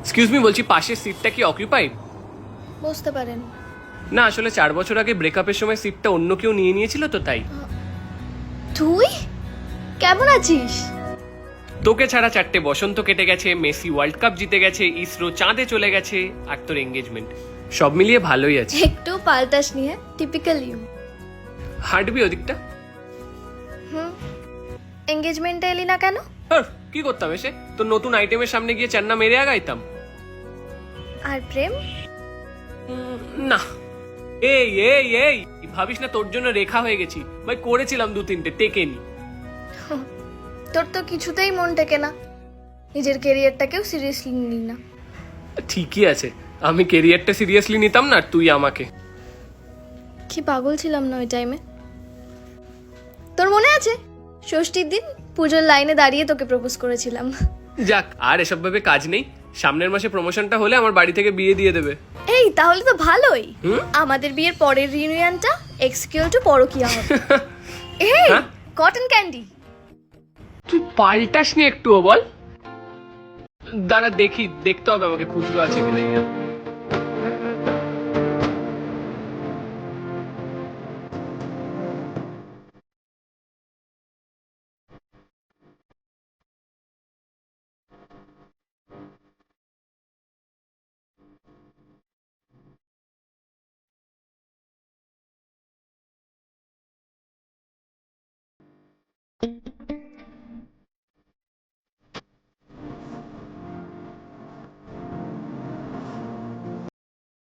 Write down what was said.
Excuse me, বলছি পাশের সিটটা কি অকিউপাইড? বুঝতে পারেন। না আসলে 4 বছর আগে ব্রেকআপের সময় সিটটা অন্য কেউ নিয়ে নিয়েছিল তো তাই। তুই কেমন আছিস? তোকে ছাড়া 4টে বসন্ত কেটে গেছে, মেসি ওয়ার্ল্ড কাপ জিতে গেছে, ইসরো চাঁদে চলে গেছে, আর তোর এঙ্গেজমেন্ট, সব মিলিয়ে ভালোই আছে। একটু পাল্টাস নিয়ে, টিপিক্যাল ইউ। হাঁটবি ওদিকটা? এঙ্গেজমেন্টে এলি না কেন? কি করতাম এসে? তোর নতুন আইটেমের সামনে গিয়ে চান্না মেরে আগাইতাম। আর প্রেম? না। এই এই এই ভাবিস না তোর জন্য রেখা হয়ে গেছি ভাই, করেছিলাম 2-3টে, টেকেনি। তোর তো কিছুতেই মন টেকে না, নিজের কেরিয়ারটাকেও সিরিয়াসলি নিলি না। ঠিকই আছে, আমি কেরিয়ারটা সিরিয়াসলি নিতাম না, আর তুই আমাকে। কি পাগল ছিলাম না ওই টাইমে। তোর মনে আছে ষষ্ঠীর দিন পুজোর লাইনে দাঁড়িয়ে তোকে প্রপোজ করেছিলাম। যাক, আর এসব ভাবে কাজ নেই, সামনের মাসে প্রমোশনটা হলে আমার বাড়ি থেকে বিয়ে দিয়ে দেবে। এই তাহলে তো ভালোই, আমাদের বিয়ের পরের রিউনিয়নটা এক্সকিউল টু পরকিয়া হবে। এই হ্যাঁ? Cotton candy. তুই পাল্টাস নি একটুও বল। দাঁড়া দেখি, দেখতে হবে আমাকে খুচরো আছে কিনা।